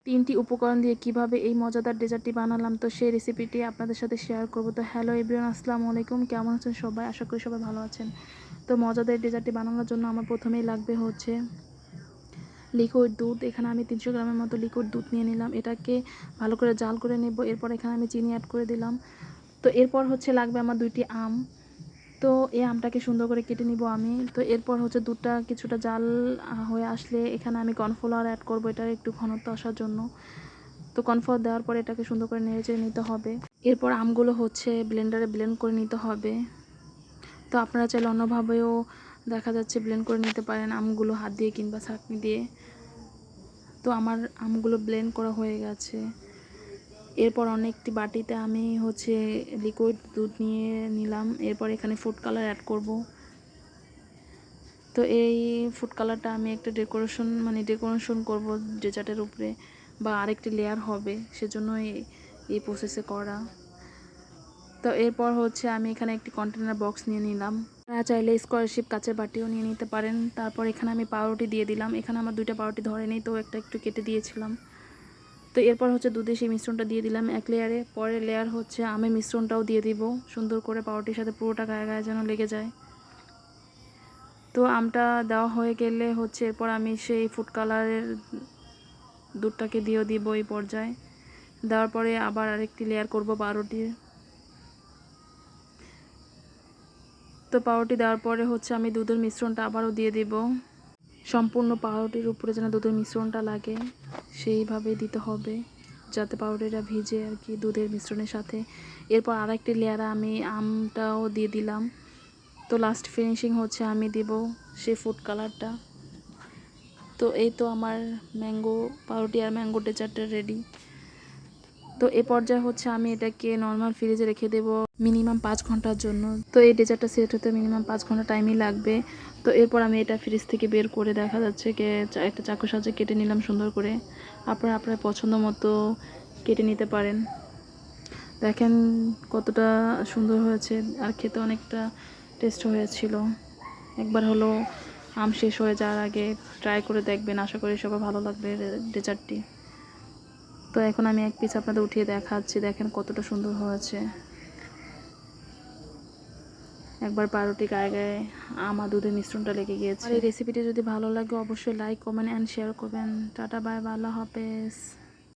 3টি উপকরণ দিয়ে কিভাবে এই মজাদার ডেজার্টটি বানালাম, তো সেই রেসিপিটি আপনাদের সাথে শেয়ার করব। তো হ্যালো এভরিওয়ান, আসসালামু আলাইকুম। কেমন আছেন সবাই? আশা করি সবাই ভালো আছেন। তো মজাদার ডেজার্টটি বানানোর জন্য আমার প্রথমেই লাগবে হচ্ছে লিকুইড দুধ। এখানে আমি 300 গ্রামের মতো লিকুইড দুধ নিয়ে নিলাম। এটাকে ভালো করে জাল করে নেব। এরপর এখানে আমি চিনি অ্যাড করে দিলাম। তো এরপর হচ্ছে লাগবে আমার 2টি আম। তো এই আমটাকে সুন্দর করে কেটে নিব আমি। তো এরপর হচ্ছে দুধটা কিছুটা জাল হয়ে আসলে এখানে আমি কর্নফ্লাওয়ার অ্যাড করব, এটার একটু ঘনত্ব আসার জন্য। তো কর্নফ্লাওয়ার দেওয়ার পরে এটাকে সুন্দর করে নেড়েচেড়ে নিতে হবে। এরপর আমগুলো হচ্ছে ব্লেন্ডারে ব্লেন্ড করে নিতে হবে। তো আপনারা চাইলে অন্যভাবেও দেখা যাচ্ছে ব্লেন্ড করে নিতে পারেন, আমগুলো হাত দিয়ে কিংবা ছাঁকনি দিয়ে। তো আমার আমগুলো ব্লেন্ড করা হয়ে গেছে। এরপর অনেকটি বাটিতে আমি হচ্ছে লিকুইড দুধ নিয়ে নিলাম। এরপর এখানে ফুড কালার অ্যাড করব। তো এই ফুড কালারটা আমি একটা ডেকোরেশন করব ডেজার্টের উপরে, বা আরেকটি লেয়ার হবে, সেজন্য এই প্রসেসে করা। তো এরপর হচ্ছে আমি এখানে একটি কন্টেনার বক্স নিয়ে নিলাম। আপনারা চাইলে স্কোয়ার শেপ কাচের বাটিও নিয়ে নিতে পারেন। তারপর এখানে আমি পাউরুটি দিয়ে দিলাম। এখানে আমার 2টা পাউরুটি ধরেনি, তো একটা একটু কেটে দিয়েছিলাম। তো এরপর হচ্ছে দুধে সেই মিশ্রণটা দিয়ে দিলাম এক লেয়ারে। পরের লেয়ার হচ্ছে আমের মিশ্রণটাও দিয়ে দিব, সুন্দর করে পাউরুটির সাথে পুরোটা গায়ে গায়ে যেন লেগে যায়। তো আমটা দেওয়া হয়ে গেলে হচ্ছে এরপর আমি সেই ফুড কালারের দুধটাকে দিয়েও দিব এই পর্যায়ে। দেওয়ার পরে আবার আরেকটি লেয়ার করব পাউরুটির। তো পাউরুটি দেওয়ার পরে হচ্ছে আমি দুধের মিশ্রণটা আবারও দিয়ে দিব। সম্পূর্ণ পাউরুটির উপরে যেন দুধের মিশ্রণটা লাগে সেইভাবে দিতে হবে, যাতে পাউরুটিটা ভিজে আর কি দুধের মিশ্রণের সাথে। এরপর আরেকটি লেয়ারে আমি আমটাও দিয়ে দিলাম। তো লাস্ট ফিনিশিং হচ্ছে আমি দিব সেই ফুড কালারটা। তো এই তো আমার ম্যাঙ্গো পাউরুটি আর ম্যাঙ্গো ডেজার্টটা রেডি। তো এ পর্যায়ে হচ্ছে আমি এটাকে নর্মাল ফ্রিজে রেখে দেব মিনিমাম 5 ঘন্টার জন্য। তো এই ডেজার্টটা সেট হতে মিনিমাম 5 ঘন্টা টাইমই লাগবে। তো এরপর আমি এটা ফ্রিজ থেকে বের করে দেখা যাচ্ছে একটা চাকুর সাহায্যে কেটে নিলাম সুন্দর করে। আপনারা আপনার পছন্দ মতো কেটে নিতে পারেন। দেখেন কতটা সুন্দর হয়েছে, আর খেতে অনেকটা টেস্ট হয়েছিল। একবার হলো আম শেষ হয়ে যাওয়ার আগে ট্রাই করে দেখবেন, আশা করি সবার ভালো লাগবে ডেজার্টটি। তো এখন আমি এক পিস আপনাদের উঠিয়ে দেখাচ্ছি, দেখেন কতটা সুন্দর হয়েছে। একবার পাউরুটি গায়ে গায়ে আমা দুধের মিশ্রণটা লেগে গিয়েছে। আর এই রেসিপিটি যদি ভালো লাগে অবশ্যই লাইক, কমেন্ট অ্যান্ড শেয়ার করবেন। টাটা, বাই, আল্লাহ হাফেজ।